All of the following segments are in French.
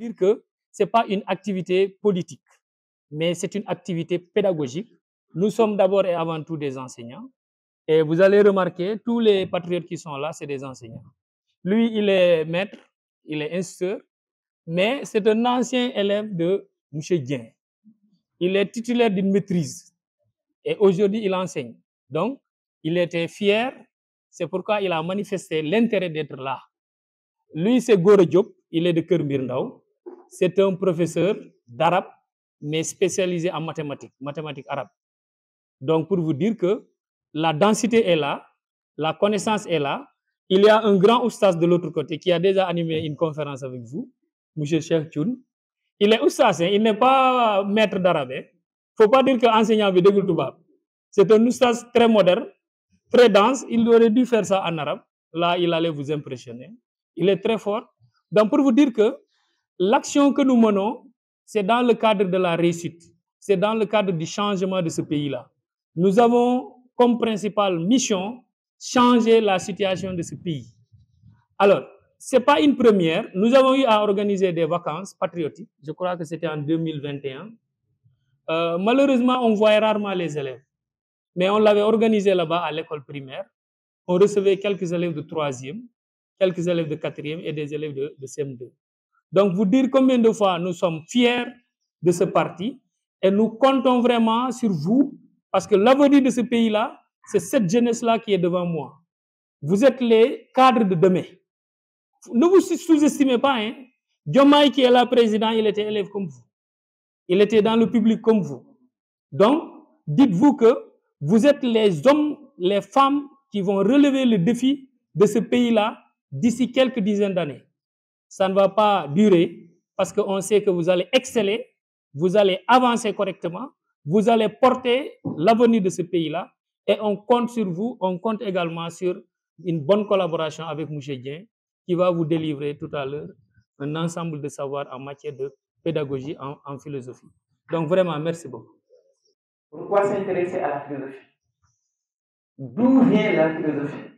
dire que ce n'est pas une activité politique, mais c'est une activité pédagogique. Nous sommes d'abord et avant tout des enseignants. Et vous allez remarquer, tous les patriotes qui sont là, c'est des enseignants. Lui, il est maître, il est instituteur, mais c'est un ancien élève de M. Dien. Il est titulaire d'une maîtrise et aujourd'hui, il enseigne. Donc, il était fier, c'est pourquoi il a manifesté l'intérêt d'être là. Lui, c'est Gora Diop, il est de Keur Mbir Ndaw. C'est un professeur d'arabe, mais spécialisé en mathématiques arabes. Donc, pour vous dire que la densité est là, la connaissance est là. Il y a un grand oustaz de l'autre côté qui a déjà animé une conférence avec vous, M. Cheikh Thioune. Il est oustaz, il n'est pas maître d'arabe. Il ne faut pas dire qu'enseignant est de Toubab. C'est un oustaz très moderne, très dense. Il aurait dû faire ça en arabe. Là, il allait vous impressionner. Il est très fort. Donc, pour vous dire que l'action que nous menons, c'est dans le cadre de la réussite. C'est dans le cadre du changement de ce pays-là. Nous avons comme principale mission changer la situation de ce pays. Alors, ce n'est pas une première. Nous avons eu à organiser des vacances patriotiques. Je crois que c'était en 2021. Malheureusement, on voyait rarement les élèves. Mais on l'avait organisé là-bas à l'école primaire. On recevait quelques élèves de 3e, quelques élèves de 4e et des élèves de CM2. Donc, vous dire combien de fois nous sommes fiers de ce parti et nous comptons vraiment sur vous parce que l'avenir de ce pays-là, c'est cette jeunesse-là qui est devant moi. Vous êtes les cadres de demain. Ne vous sous-estimez pas. Hein? Diomaye qui est là président, il était élève comme vous. Il était dans le public comme vous. Donc, dites-vous que vous êtes les hommes, les femmes qui vont relever le défi de ce pays-là d'ici quelques dizaines d'années. Ça ne va pas durer parce qu'on sait que vous allez exceller, vous allez avancer correctement, vous allez porter l'avenir de ce pays-là et on compte sur vous, on compte également sur une bonne collaboration avec M. Dien qui va vous délivrer tout à l'heure un ensemble de savoirs en matière de pédagogie en philosophie. Donc vraiment, merci beaucoup. Pourquoi s'intéresser à la philosophie? D'où vient la philosophie?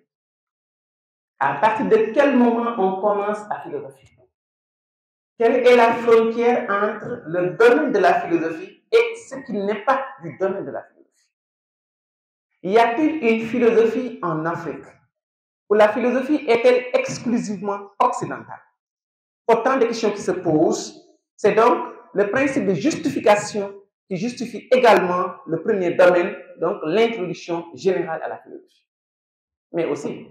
À partir de quel moment on commence à philosopher? Quelle est la frontière entre le domaine de la philosophie et ce qui n'est pas du domaine de la philosophie? Y a-t-il une philosophie en Afrique? Ou la philosophie est-elle exclusivement occidentale? Autant de questions qui se posent. C'est donc le principe de justification qui justifie également le premier domaine, donc l'introduction générale à la philosophie. Mais aussi,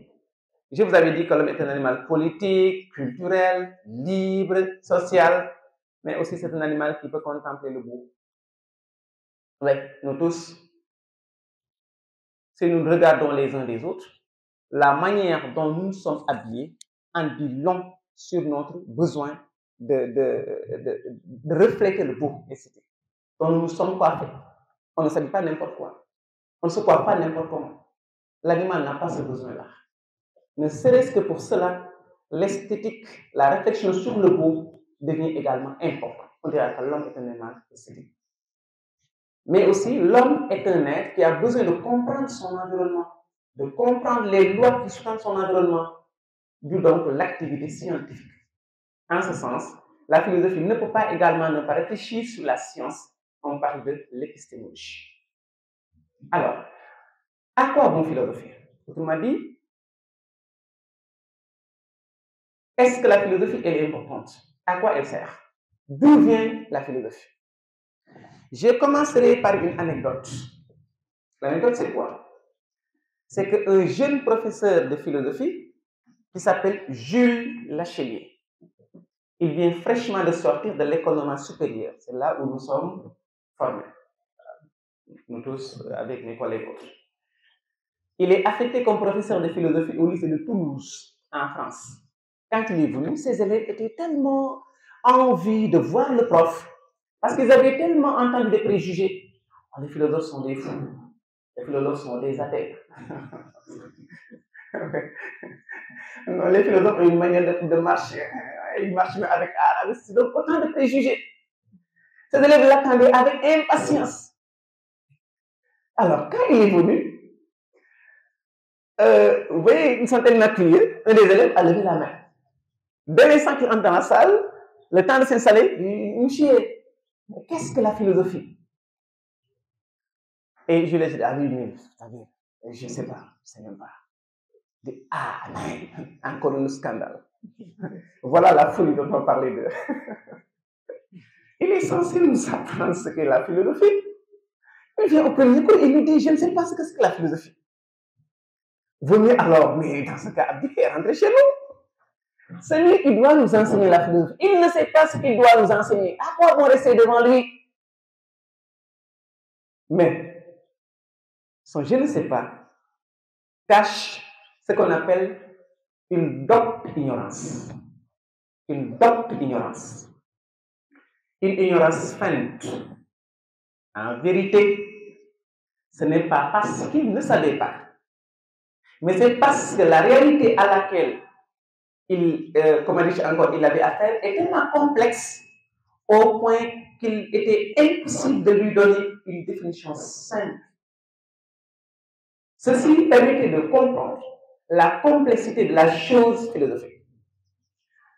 je vous avais dit que l'homme est un animal politique, culturel, libre, social, mais aussi c'est un animal qui peut contempler le beau. Oui, nous tous, si nous regardons les uns des autres, la manière dont nous sommes habillés en dit long sur notre besoin de refléter le beau esthétique. Donc nous sommes coiffés. On ne s'habille pas n'importe quoi. On ne se coiffe pas n'importe comment. L'animal n'a pas ce besoin-là. Ne serait-ce que pour cela, l'esthétique, la réflexion sur le beau devient également importante. On dirait que l'homme est un animal esthétique. Mais aussi, l'homme est un être qui a besoin de comprendre son environnement, de comprendre les lois qui sous-tendent son environnement, d'où donc l'activité scientifique. En ce sens, la philosophie ne peut pas également ne pas réfléchir sur la science. On parle de l'épistémologie. Alors, à quoi bon philosopher? Autrement dit, est-ce que la philosophie est importante? À quoi elle sert? D'où vient la philosophie? Je commencerai par une anecdote. L'anecdote, c'est quoi? C'est qu'un jeune professeur de philosophie qui s'appelle Jules Lachelier, il vient fraîchement de sortir de l'école normale supérieure. C'est là où nous sommes formés. Nous tous, avec mes collègues autres. Il est affecté comme professeur de philosophie au lycée de Toulouse, en France. Quand il est venu, ses élèves étaient tellement envie de voir le prof, parce qu'ils avaient tellement entendu des préjugés. Les philosophes sont des fous, les philosophes sont des athées. Non, les philosophes ont une manière de marcher, ils marchent avec art, c'est donc autant de préjugés. Ces élèves l'attendaient avec impatience. Alors, quand il est venu, vous voyez une centaine de un des élèves a levé la main. Dès l'instant qu'il entre dans la salle, Le temps de s'installer, monsieur, qu'est-ce que la philosophie? Et je lui ai dit, ah oui, mais je ne sais pas, je ne sais même pas. Ah, encore un scandale. Voilà la folie dont on parlait de. Il est censé nous apprendre ce qu'est la philosophie. Il vient au premier cours et il nous dit, je ne sais pas ce que c'est que la philosophie. Vaut mieux alors, mais dans ce cas, abdiquer, rentrer chez nous. Celui qui doit nous enseigner la philosophie, il ne sait pas ce qu'il doit nous enseigner. À quoi bon rester devant lui? Mais son je ne sais pas cache ce qu'on appelle une docte ignorance. Une docte ignorance. Une ignorance feinte. En vérité, ce n'est pas parce qu'il ne savait pas, mais c'est parce que la réalité à laquelle il avait affaire est tellement complexe au point qu'il était impossible de lui donner une définition simple. Ceci permettait de comprendre la complexité de la chose philosophique.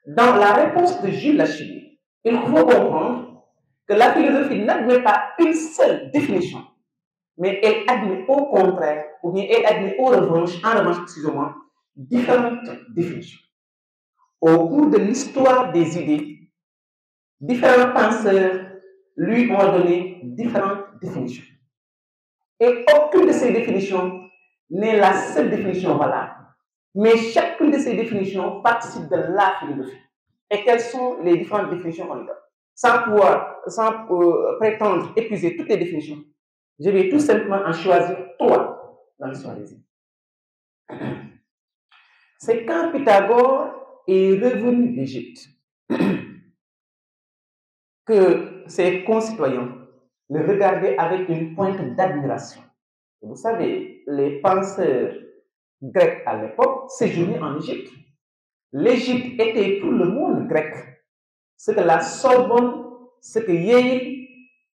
Dans la réponse de Jules Lachille, il faut comprendre que la philosophie n'admet pas une seule définition, mais elle admet au contraire, ou bien elle admet en revanche, excusez-moi, différentes définitions. Au cours de l'histoire des idées, différents penseurs lui ont donné différentes définitions. Et aucune de ces définitions n'est la seule définition valable. Mais chacune de ces définitions participe de la philosophie. Et quelles sont les différentes définitions qu'on lui donne? Sans prétendre épuiser toutes les définitions, je vais tout simplement en choisir 3 dans l'histoire des idées. C'est quand Pythagore est revenu d'Égypte que ses concitoyens le regardaient avec une pointe d'admiration. Vous savez, les penseurs grecs à l'époque séjournaient en Égypte. L'Égypte était pour le monde grec ce que la Sorbonne, ce que Yale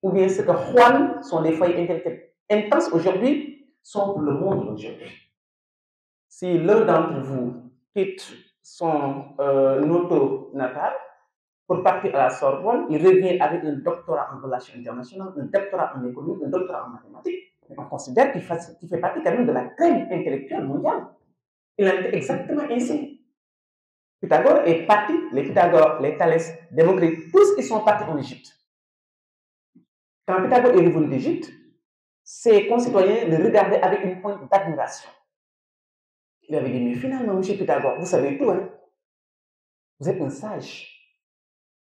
ou bien ce que Juan sont des foyers intellectuels intenses aujourd'hui sont pour le monde aujourd'hui. Si l'un d'entre vous quitte son auto natal pour partir à la Sorbonne, il revient avec un doctorat en relations internationales, un doctorat en économie, un doctorat en mathématiques. On considère qu'il fait partie quand même de la crème intellectuelle mondiale. Il en est exactement ainsi. Pythagore est parti, les Pythagore, les Thalès, Démocrite, tous ils sont partis en Égypte. Quand Pythagore est revenu d'Égypte, ses concitoyens le regardaient avec une pointe d'admiration. Il avait dit, mais finalement, monsieur Pythagore, vous savez tout, hein? Vous êtes un sage.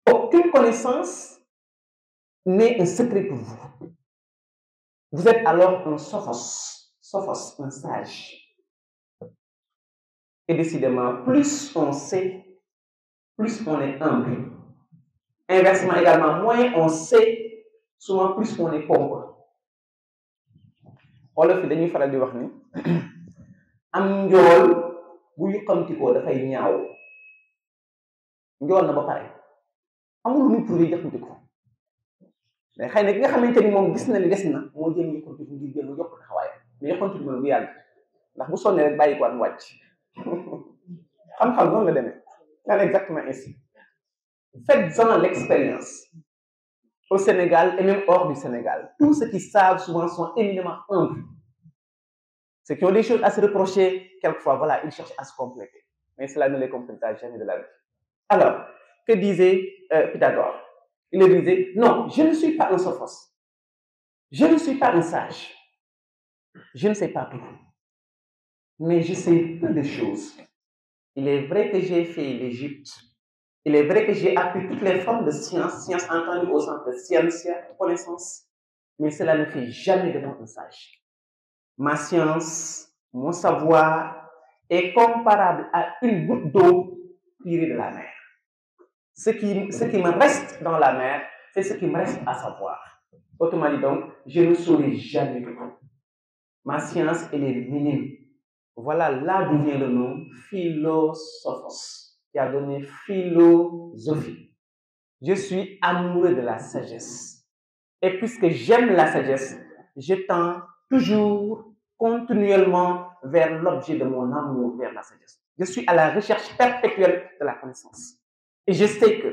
Aucune connaissance n'est un secret pour vous. Vous êtes alors un sophos, un sage. Et décidément, plus on sait, plus on est humble. Inversement également, moins on sait, souvent plus on est pauvre. Wolof yi dañuy faral di wax ni am njool bu yuqamtikoo dafay ñaaw njool na ba pare amul lu muy prouvé yëkkatiku mais xëy na ki nga xamante ni moom gis na ni des na moo jëm yëkkatiku ngir jël mu yokk taxawaayam mais yëkkatiku moom bu yàgg ndax bu sonnee rek bàyyi ko waat mu wàcc xam-xam noonu la demee c'est exactement ainsi. Faites-en l'expérience au Sénégal et même hors du Sénégal. Tous ceux qui savent souvent sont éminemment humbles. Ceux qui ont des choses à se reprocher, quelquefois, voilà, ils cherchent à se compléter. Mais cela ne les complétera jamais de la vie. Alors, que disait Pythagore? Il disait, non, je ne suis pas un sophos. Je ne suis pas un sage. Je ne sais pas tout. Mais je sais peu de choses. Il est vrai que j'ai fait l'Égypte. Il est vrai que j'ai appris toutes les formes de science, science entendue au sens de scientia, connaissance, mais cela ne fait jamais de moi un sage. Ma science, mon savoir est comparable à une goutte d'eau tirée de la mer. Ce qui me reste dans la mer, c'est ce qui me reste à savoir. Autrement dit donc, je ne saurai jamais tout. Ma science, elle est minime. Voilà là d'où vient le nom philosophos, qui a donné philosophie. Je suis amoureux de la sagesse. Et puisque j'aime la sagesse, je tends toujours, continuellement, vers l'objet de mon amour, vers la sagesse. Je suis à la recherche perpétuelle de la connaissance. Et je sais que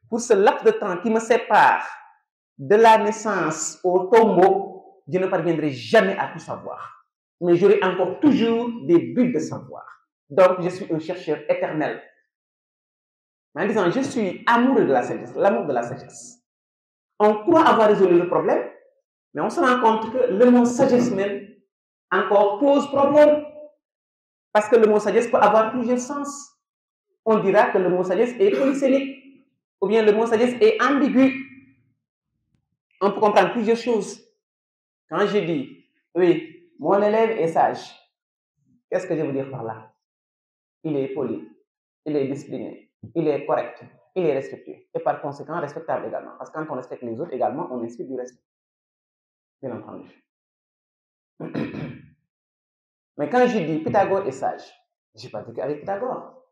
pour ce laps de temps qui me sépare de la naissance au tombeau, je ne parviendrai jamais à tout savoir. Mais j'aurai encore toujours des buts de savoir. Donc, je suis un chercheur éternel. En disant, je suis amoureux de la sagesse, l'amour de la sagesse. On croit avoir résolu le problème, mais on se rend compte que le mot sagesse même encore pose problème. Parce que le mot sagesse peut avoir plusieurs sens. On dira que le mot sagesse est polysémique, ou bien le mot sagesse est ambigu. On peut comprendre plusieurs choses. Quand je dis, oui, mon élève est sage, qu'est-ce que je veux dire par là? Il est poli, il est discipliné, il est correct, il est respectueux, et par conséquent respectable également. Parce que quand on respecte les autres également, on inspire du respect. Bien entendu. Mais quand je dis Pythagore est sage, je n'ai pas dit qu'avec Pythagore.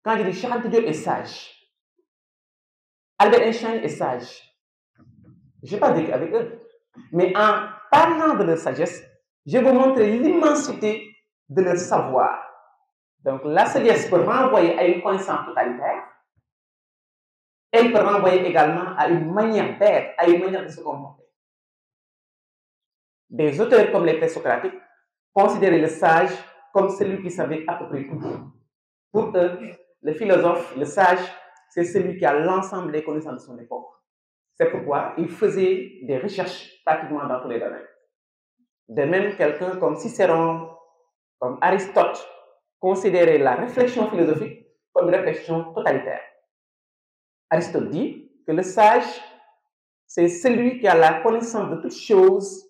Quand je dis Cheikh Anta Diop est sage, Albert Einstein est sage, je n'ai pas dit qu'avec eux. Mais en parlant de leur sagesse, je vais vous montrer l'immensité de leur savoir. Donc la sagesse peut renvoyer à une connaissance totalitaire. Elle peut renvoyer également à une manière d'être, à une manière de se comporter. Des auteurs comme les présocratiques considéraient le sage comme celui qui savait à peu près tout. Pour eux, le philosophe, le sage, c'est celui qui a l'ensemble des connaissances de son époque. C'est pourquoi ils faisaient des recherches pratiquement dans tous les domaines. De même, quelqu'un comme Cicéron, comme Aristote, considérait la réflexion philosophique comme une réflexion totalitaire. Aristote dit que le sage, c'est celui qui a la connaissance de toutes choses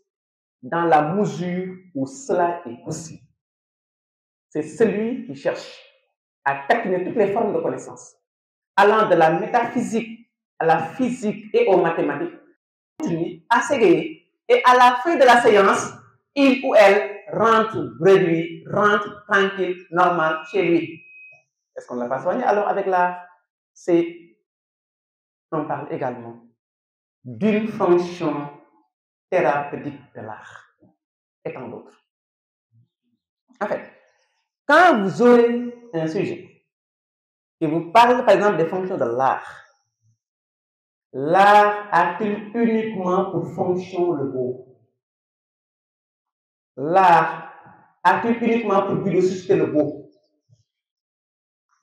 dans la mesure où cela est possible. C'est celui qui cherche à taquiner toutes les formes de connaissance, allant de la métaphysique à la physique et aux mathématiques, à s'égayer, et à la fin de la séance, il ou elle rentre bredouille, rentre tranquille, normal chez lui. Est-ce qu'on ne l'a pas soigné? Alors avec l'art, on parle également d'une fonction thérapeutique de l'art, et tant d'autres. En fait, quand vous aurez un sujet qui vous parle par exemple des fonctions de l'art, l'art a-t-il uniquement pour fonction le beau? L'art a-t-il uniquement pour but de susciter le beau?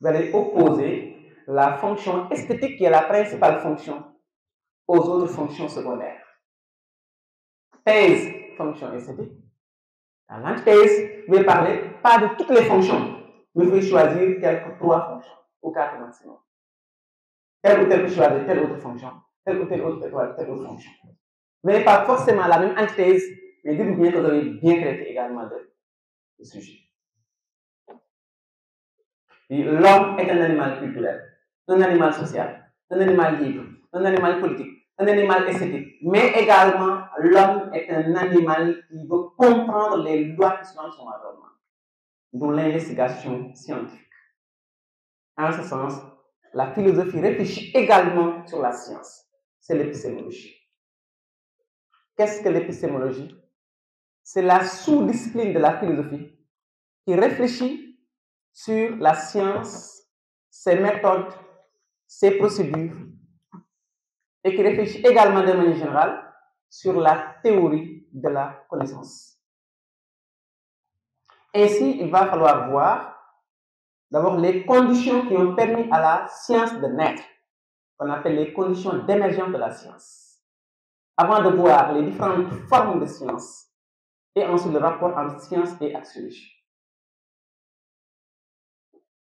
Vous allez opposer la fonction esthétique qui est la principale fonction aux autres fonctions secondaires. Thèse, fonction esthétique. Dans l'antithèse, vous allez parler pas de toutes les fonctions, mais vous pouvez choisir quelques 3 fonctions ou 4 maximum. Tel ou tel peut choisir telle autre fonction, telle ou telle autre fonction. Vous n'avez pas forcément la même antithèse, mais dites-vous bien que vous avez bien traité également le sujet. L'homme est un animal culturel, un animal social, un animal libre, un animal politique, un animal esthétique, mais également l'homme est un animal qui veut comprendre les lois qui sont dans son environnement, dont l'investigation scientifique. En ce sens, la philosophie réfléchit également sur la science. C'est l'épistémologie. Qu'est-ce que l'épistémologie? C'est la sous-discipline de la philosophie qui réfléchit sur la science, ses méthodes, ses procédures, et qui réfléchit également de manière générale sur la théorie de la connaissance. Ainsi, il va falloir voir d'abord les conditions qui ont permis à la science de naître, qu'on appelle les conditions d'émergence de la science, avant de voir les différentes formes de science, et ensuite le rapport entre science et axiologie.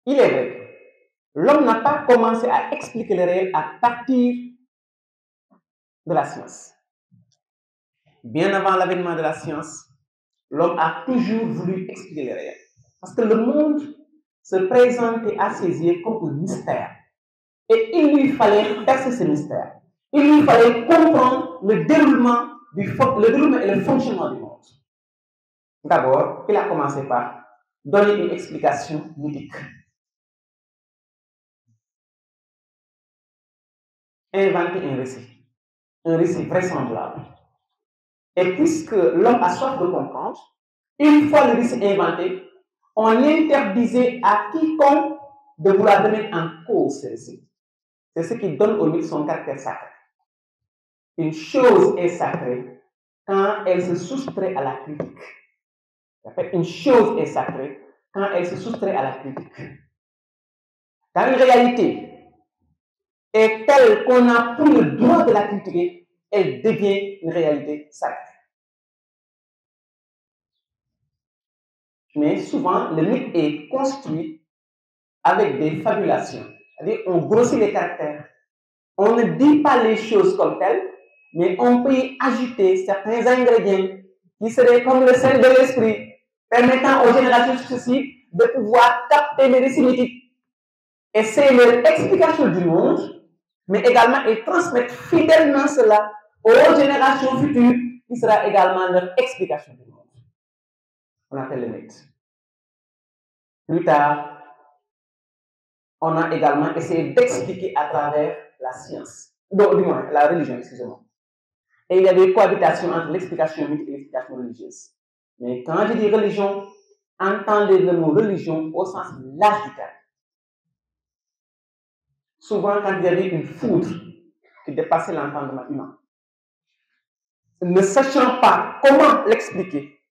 Il est vrai que l'homme n'a pas commencé à expliquer le réel à partir de la science. Bien avant l'avènement de la science, l'homme a toujours voulu expliquer le réel. Parce que le monde se présentait à ses yeux comme un mystère. Et il lui fallait percer ce mystère. Il lui fallait comprendre le déroulement et le fonctionnement du monde. D'abord, il a commencé par donner une explication mythique. Inventer un récit vraisemblable. Et puisque l'homme a soif de comprendre, une fois le récit inventé, on interdisait à quiconque de vouloir donner en cause ce récit. C'est ce qui donne au mythe son caractère sacré. Une chose est sacrée quand elle se soustrait à la critique. En fait, une chose est sacrée quand elle se soustrait à la critique. Quand une réalité est telle qu'on a pris le droit de la critiquer, elle devient une réalité sacrée. Mais souvent, le mythe est construit avec des fabulations. C'est-à-dire, on grossit les caractères. On ne dit pas les choses comme telles, mais on peut y ajouter certains ingrédients qui seraient comme le sel de l'esprit, permettant aux générations successives de pouvoir capter les récits mythiques. Et c'est leur explication du monde, mais également et transmettre fidèlement cela aux générations futures, qui sera également leur explication du monde. On appelle le mythe. Plus tard, on a également essayé d'expliquer à travers la science, donc du moins la religion, excusez-moi. Et il y a des cohabitations entre l'explication mythique et l'explication religieuse. Mais quand je dis religion, entendez le mot religion au sens large du terme. Souvent, quand il y avait une foudre qui dépassait l'entendement humain, ne sachant pas comment l'expliquer,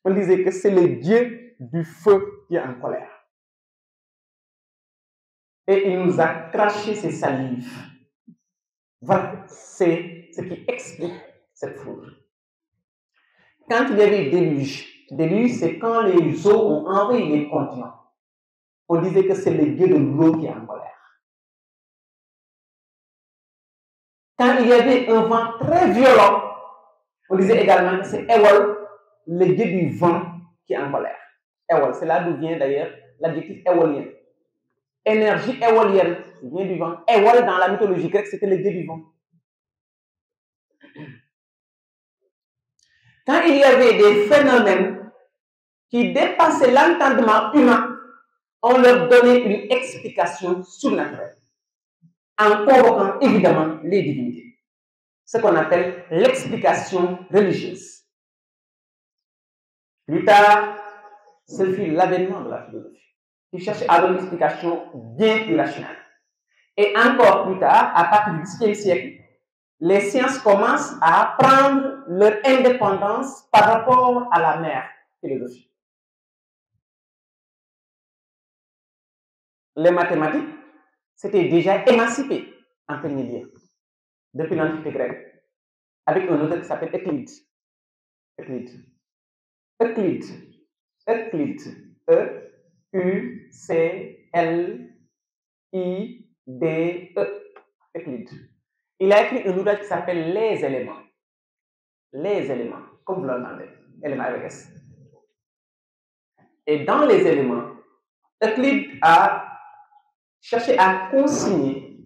on disait que c'est le dieu du feu qui est en colère. Et il nous a craché ses salives. Voilà, c'est ce qui explique cette foudre. Quand il y avait le déluge, c'est quand les eaux ont envahi les continents. On disait que c'est le dieu de l'eau qui est en colère. Quand il y avait un vent très violent, on disait également que c'est Ewol, le dieu du vent, qui est en colère. Ewol, c'est là d'où vient d'ailleurs l'adjectif éolien. Énergie éolienne vient du vent. Ewol, dans la mythologie grecque, c'était le dieu du vent. Quand il y avait des phénomènes qui dépassaient l'entendement humain, on leur donnait une explication surnaturelle, en convoquant évidemment les divinités. Ce qu'on appelle l'explication religieuse. Plus tard, ce fut l'avènement de la philosophie, qui cherchait à donner une explication bien plus rationnelle. Et encore plus tard, à partir du XVe siècle, les sciences commencent à prendre leur indépendance par rapport à la mère philosophie. Les mathématiques s'étaient déjà émancipées en premier lieu, depuis l'Antiquité grecque, avec un auteur qui s'appelle Euclide. Euclide. E-U-C-L-I-D-E. Euclide. Il a écrit un ouvrage qui s'appelle Les éléments. Les éléments, comme vous l'entendez, éléments avec S. Et dans les éléments, Euclide a cherché à consigner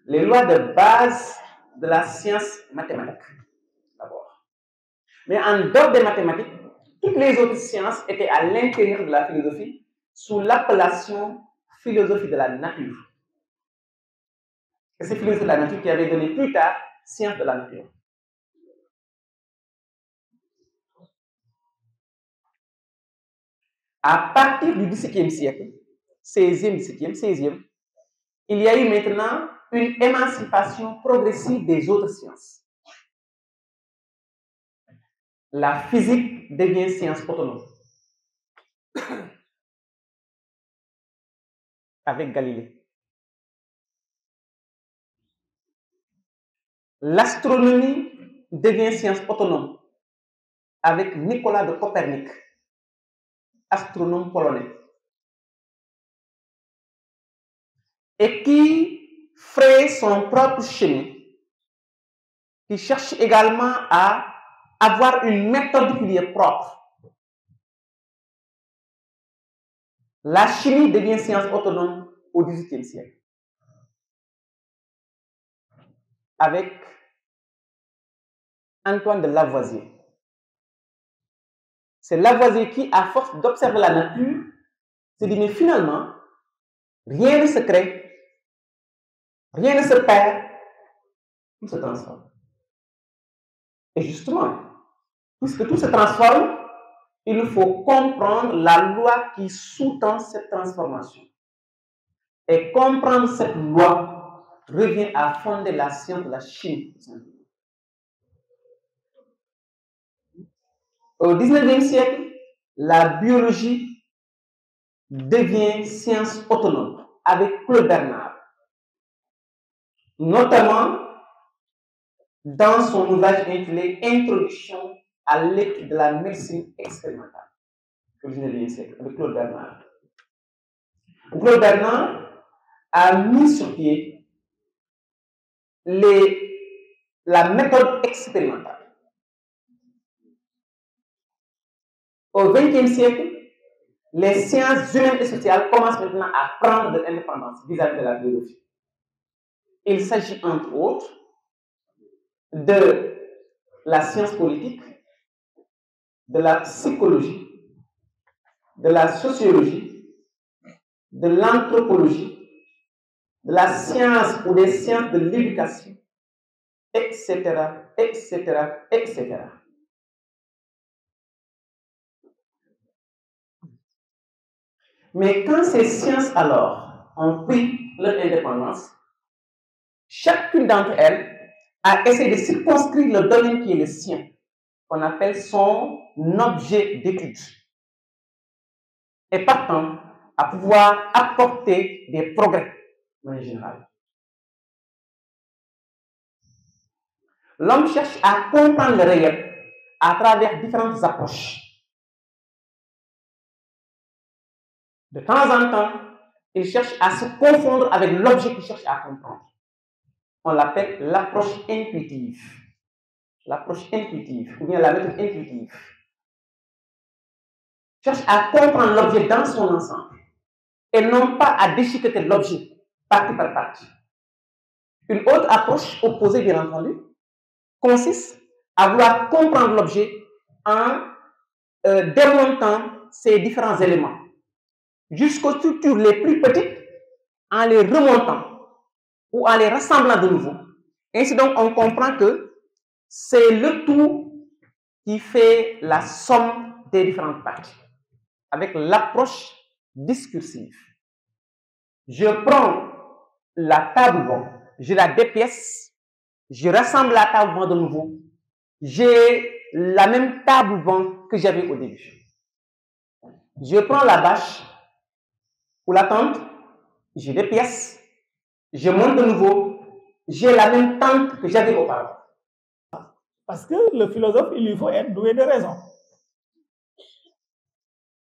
les lois de base de la science mathématique, d'abord. Mais en dehors des mathématiques, toutes les autres sciences étaient à l'intérieur de la philosophie sous l'appellation philosophie de la nature. Et c'est philosophie de la nature qui avait donné plus tard science de la nature. À partir du XVIIe siècle, 16e, 17e, 16e, il y a eu maintenant une émancipation progressive des autres sciences. La physique devient science autonome. Avec Galilée. L'astronomie devient science autonome avec Nicolas de Copernic, astronome polonais, et qui fraye son propre chemin, qui cherche également à avoir une méthode qui lui est propre. La chimie devient science autonome au XVIIIe siècle, avec Antoine de Lavoisier. C'est Lavoisier qui, à force d'observer la nature, se dit, mais finalement, rien ne se crée, rien ne se perd, tout se transforme. Et justement, puisque tout se transforme, il faut comprendre la loi qui sous-tend cette transformation. Et comprendre cette loi revient à fonder la science de la chimie. Au XIXe siècle, la biologie devient science autonome avec Claude Bernard, notamment dans son ouvrage intitulé Introduction à l'étude de la médecine expérimentale au XIXe siècle, avec Claude Bernard. Claude Bernard a mis sur pied la méthode expérimentale. Au XXe siècle, les sciences humaines et sociales commencent maintenant à prendre de l'indépendance vis-à-vis de la biologie. Il s'agit entre autres de la science politique, de la psychologie, de la sociologie, de l'anthropologie, de la science ou des sciences de l'éducation, etc., etc., etc. Mais quand ces sciences alors ont pris leur indépendance, chacune d'entre elles a essayé de circonscrire le domaine qui est le sien, qu'on appelle son objet d'étude, et partant à pouvoir apporter des progrès en général. L'homme cherche à comprendre le réel à travers différentes approches. De temps en temps, il cherche à se confondre avec l'objet qu'il cherche à comprendre. On l'appelle l'approche intuitive. L'approche intuitive, ou bien la méthode intuitive. Cherche à comprendre l'objet dans son ensemble, et non pas à déchiqueter l'objet, partie par partie. Une autre approche opposée, bien entendu, consiste à vouloir comprendre l'objet en démontant ses différents éléments, jusqu'aux structures les plus petites, en les remontant ou en les rassemblant de nouveau. Ainsi donc, on comprend que c'est le tout qui fait la somme des différentes parties, avec l'approche discursive. Je prends la table ronde, je la dépièce, je rassemble la table ronde de nouveau, j'ai la même table ronde que j'avais au début. Je prends la bâche ou la tente, je dépièce, je monte de nouveau, j'ai la même tente que j'avais auparavant. Parce que le philosophe, il lui faut être doué de raison.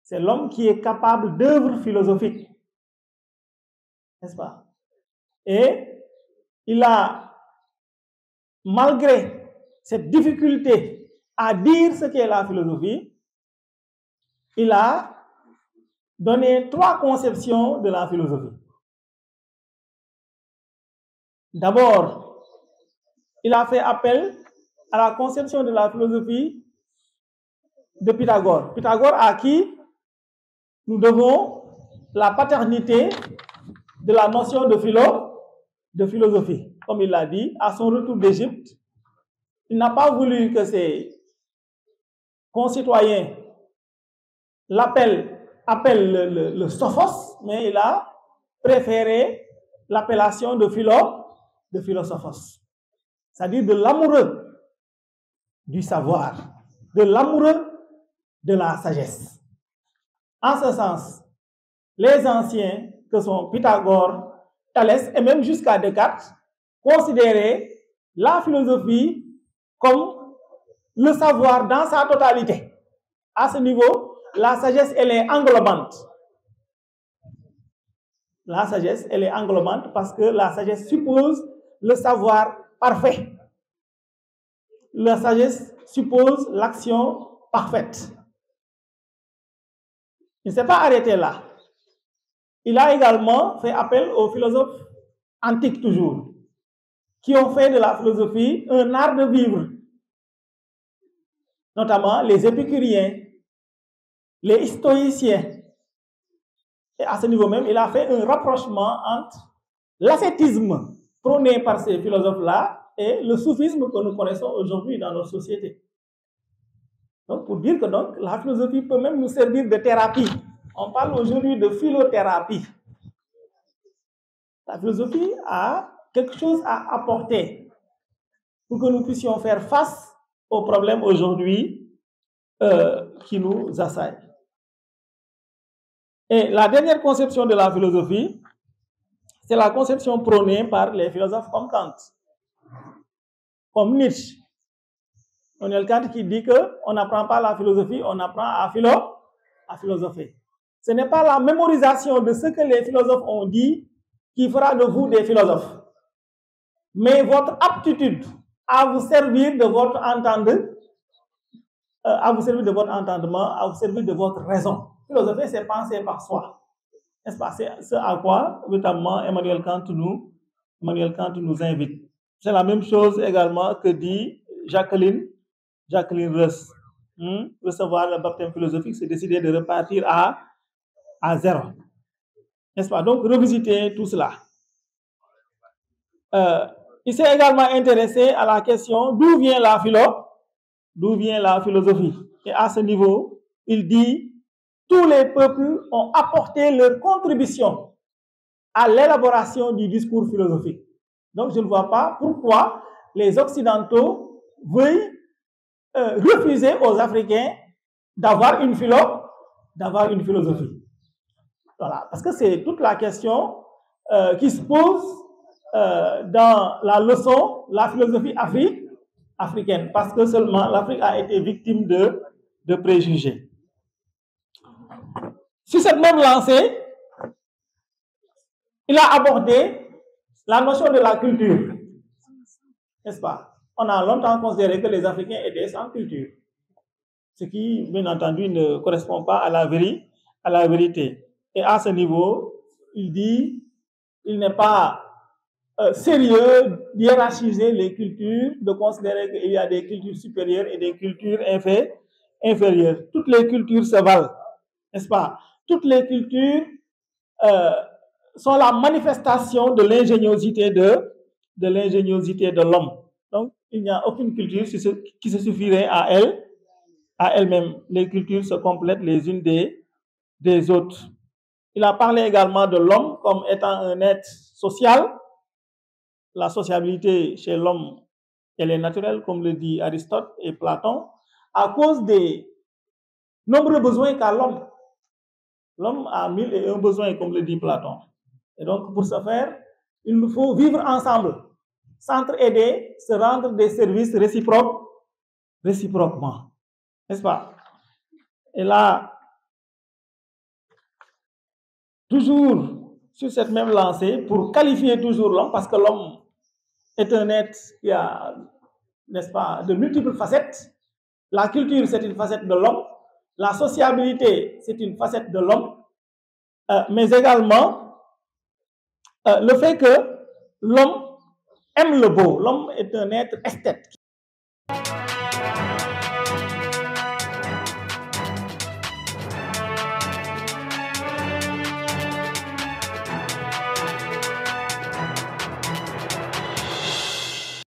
C'est l'homme qui est capable d'œuvres philosophiques. N'est-ce pas? Et il a, malgré cette difficulté à dire ce qu'est la philosophie, il a donné 3 conceptions de la philosophie. D'abord, il a fait appel à la conception de la philosophie de Pythagore. Pythagore à qui nous devons la paternité de la notion de philosophie. Comme il l'a dit, à son retour d'Égypte, il n'a pas voulu que ses concitoyens appellent le sophos, mais il a préféré l'appellation de philosophos, c'est-à-dire de l'amoureux du savoir, de l'amoureux de la sagesse. En ce sens, les anciens que sont Pythagore, Thalès et même jusqu'à Descartes considéraient la philosophie comme le savoir dans sa totalité. À ce niveau, la sagesse, elle est englobante. La sagesse, elle est englobante parce que la sagesse suppose le savoir parfait. La sagesse suppose l'action parfaite. Il ne s'est pas arrêté là. Il a également fait appel aux philosophes antiques toujours, qui ont fait de la philosophie un art de vivre, notamment les épicuriens, les stoïciens. Et à ce niveau même, il a fait un rapprochement entre l'ascétisme prôné par ces philosophes-là et le soufisme que nous connaissons aujourd'hui dans nos sociétés. Donc, pour dire que donc, la philosophie peut même nous servir de thérapie. On parle aujourd'hui de philothérapie. La philosophie a quelque chose à apporter pour que nous puissions faire face aux problèmes aujourd'hui qui nous assaillent. Et la dernière conception de la philosophie, c'est la conception prônée par les philosophes comme Kant, comme Nietzsche. Emmanuel Kant qui dit qu'on n'apprend pas la philosophie, on apprend à philosopher. Ce n'est pas la mémorisation de ce que les philosophes ont dit qui fera de vous des philosophes, mais votre aptitude à vous servir de votre entendement, à vous servir de votre raison. Philosopher, c'est penser par soi. N'est-ce pas? C'est ce à quoi, notamment, Emmanuel Kant nous invite. C'est la même chose également que dit Jacqueline Reuss. Recevoir le baptême philosophique, c'est décider de repartir à zéro. N'est-ce pas? Donc, revisiter tout cela. Il s'est également intéressé à la question d'où vient la philosophie. Et à ce niveau, il dit tous les peuples ont apporté leur contribution à l'élaboration du discours philosophique. Donc, je ne vois pas pourquoi les Occidentaux veuillent refuser aux Africains d'avoir une philosophie. Voilà, parce que c'est toute la question qui se pose dans la leçon, la philosophie africaine, parce que seulement l'Afrique a été victime de préjugés. Sur cette même lancée, il a abordé la notion de la culture, n'est-ce pas? On a longtemps considéré que les Africains étaient sans culture, ce qui, bien entendu, ne correspond pas à la vérité. Et à ce niveau, il dit il n'est pas sérieux d'hiérarchiser les cultures, de considérer qu'il y a des cultures supérieures et des cultures inférieures. Toutes les cultures se valent, n'est-ce pas? Toutes les cultures sont la manifestation de l'ingéniosité de l'homme. Donc, il n'y a aucune culture qui se suffirait à elle-même. Les cultures se complètent les unes des autres. Il a parlé également de l'homme comme étant un être social. La sociabilité chez l'homme, elle est naturelle, comme le dit Aristote et Platon, à cause des nombreux besoins qu'a l'homme. L'homme a 1001 besoins, comme le dit Platon. Et donc, pour ce faire, il nous faut vivre ensemble, s'entraider, se rendre des services réciproquement. N'est-ce pas? Et là, toujours sur cette même lancée, pour qualifier toujours l'homme, parce que l'homme est un être qui a, n'est-ce pas, de multiples facettes. La culture, c'est une facette de l'homme. La sociabilité, c'est une facette de l'homme. Mais également, le fait que l'homme aime le beau. L'homme est un être esthète